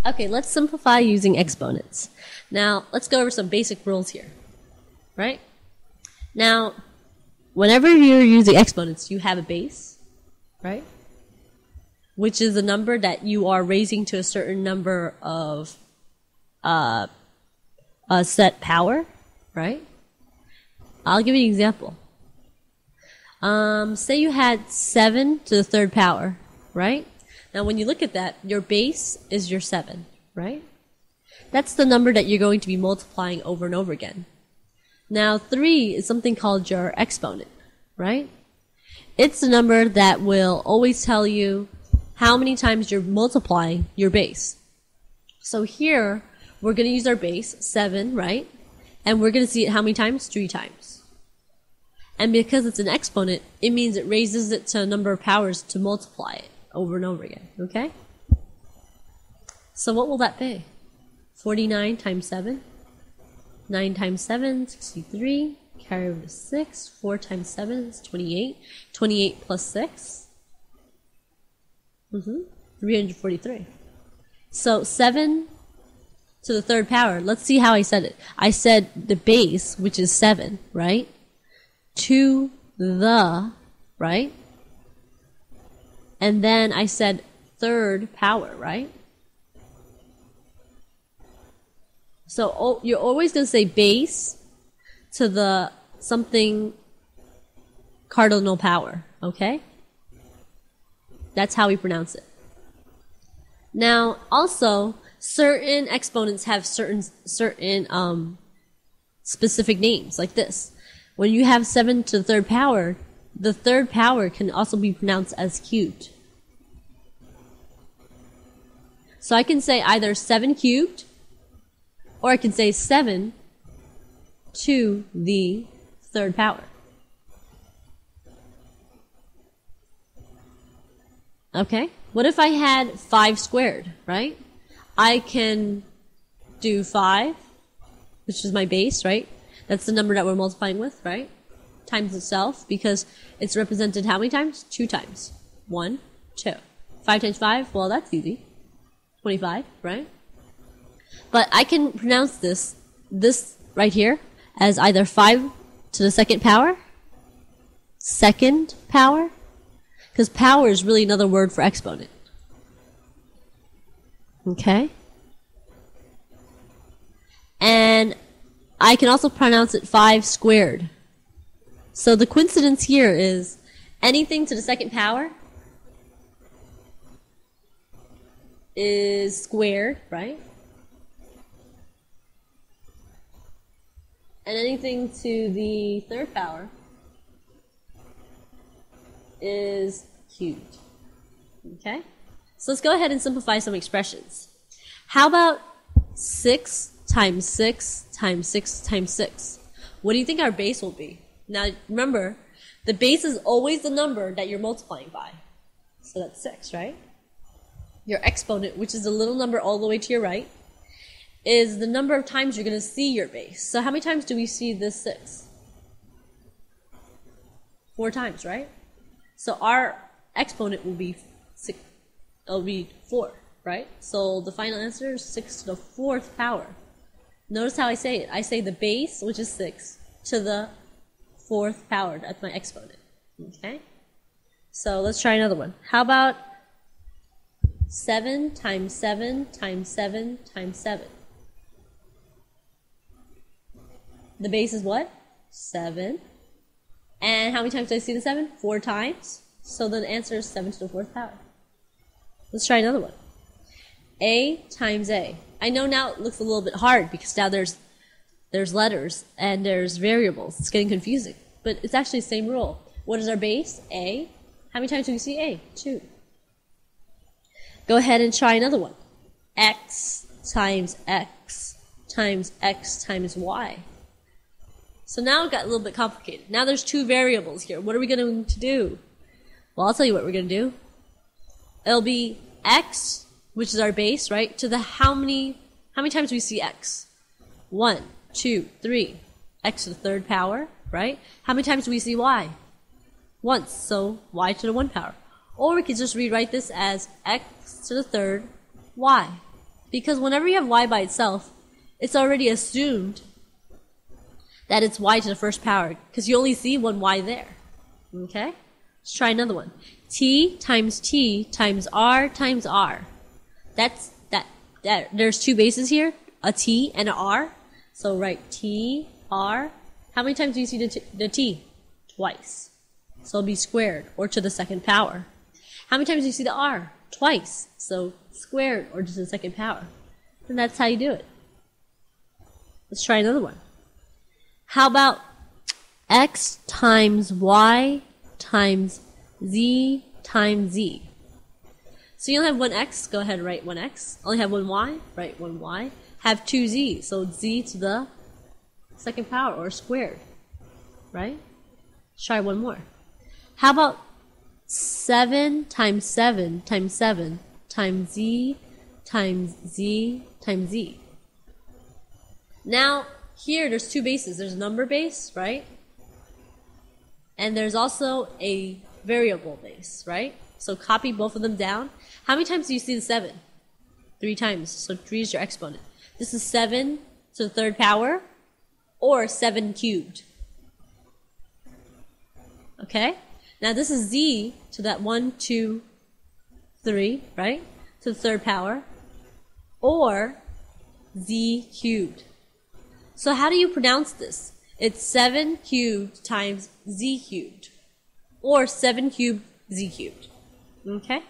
Okay, let's simplify using exponents. Now, let's go over some basic rules here, right? Now, whenever you're using exponents, you have a base, right? Which is a number that you are raising to a certain number of a set power, right? I'll give you an example. Say you had 7 to the third power, right? Now, when you look at that, your base is your 7, right? That's the number that you're going to be multiplying over and over again. Now, 3 is something called your exponent, right? It's the number that will always tell you how many times you're multiplying your base. So here, we're going to use our base, 7, right? And we're going to see it how many times? 3 times. And because it's an exponent, it means it raises it to a number of powers to multiply it over and over again, okay? So what will that be? 49 times 7. 9 times 7, 63. Carry over to 6. 4 times 7 is 28. 28 plus 6. 343. So 7 to the third power. Let's see how I said it. I said the base, which is 7, right? To the, right? And then I said third power, right? So you're always going to say base to the something cardinal power, okay? That's how we pronounce it. Now, also, certain exponents have certain specific names, like this. When you have 7 to the third power can also be pronounced as cubed. So I can say either 7 cubed, or I can say 7 to the third power. Okay? What if I had 5 squared, right? I can do 5, which is my base, right? That's the number that we're multiplying with, right? Times itself, because it's represented how many times? 2 times. 1, 2. 5 times 5, well, that's easy. 25, right? But I can pronounce this right here, as either 5 to the second power, because power is really another word for exponent. Okay? And I can also pronounce it 5 squared. So the coincidence here is anything to the second power is squared, right? And anything to the third power is cubed. Okay? So let's go ahead and simplify some expressions. How about 6 times 6 times 6 times 6? What do you think our base will be? Now, remember, the base is always the number that you're multiplying by. So that's 6, right? Your exponent, which is the little number all the way to your right, is the number of times you're going to see your base. So how many times do we see this 6? 4 times, right? So our exponent will be 6. It'll be 4, right? So the final answer is 6 to the 4th power. Notice how I say it. I say the base, which is 6, to the 4th power. That's my exponent. Okay? So let's try another one. How about 7 times 7 times 7 times 7? The base is what? 7. And how many times do I see the 7? 4 times. So the answer is 7 to the 4th power. Let's try another one. A times A. I know now it looks a little bit hard because now there's letters and there's variables. It's getting confusing. But it's actually the same rule. What is our base? A. How many times do we see A? 2. Go ahead and try another one. X times X times X times Y. So now it got a little bit complicated. Now there's 2 variables here. What are we going to do? Well, I'll tell you what we're going to do. It'll be X, which is our base, right? To the how many times do we see X? 1, 2, 3. X to the 3rd power, right? How many times do we see Y? Once, so Y to the 1 power. Or we could just rewrite this as X to the 3rd Y. Because whenever you have y by itself, it's already assumed that it's y to the first power, because you only see one y there. Okay? Let's try another one. T times r times r. There's two bases here, a t and an r. So write t, r. How many times do you see the t? Twice. So it'll be squared, or to the second power. How many times do you see the r? Twice. So squared, or to the second power. And that's how you do it. Let's try another one. How about x times y times z times z? So you only have one x, go ahead and write one x. Only have one y, write one y. Have two z, so z to the second power, or squared, right? Let's try one more. How about 7 times 7 times 7 times z times z times z? Now, here there's two bases. There's a number base, right? And there's also a variable base, right? So copy both of them down. How many times do you see the 7? 3 times. So 3 is your exponent. This is 7 to the third power, or 7 cubed. Okay? Now this is z to that 1, 2, 3, right? To the third power, or z cubed. So how do you pronounce this? It's 7 cubed times z cubed, or 7 cubed z cubed. Okay?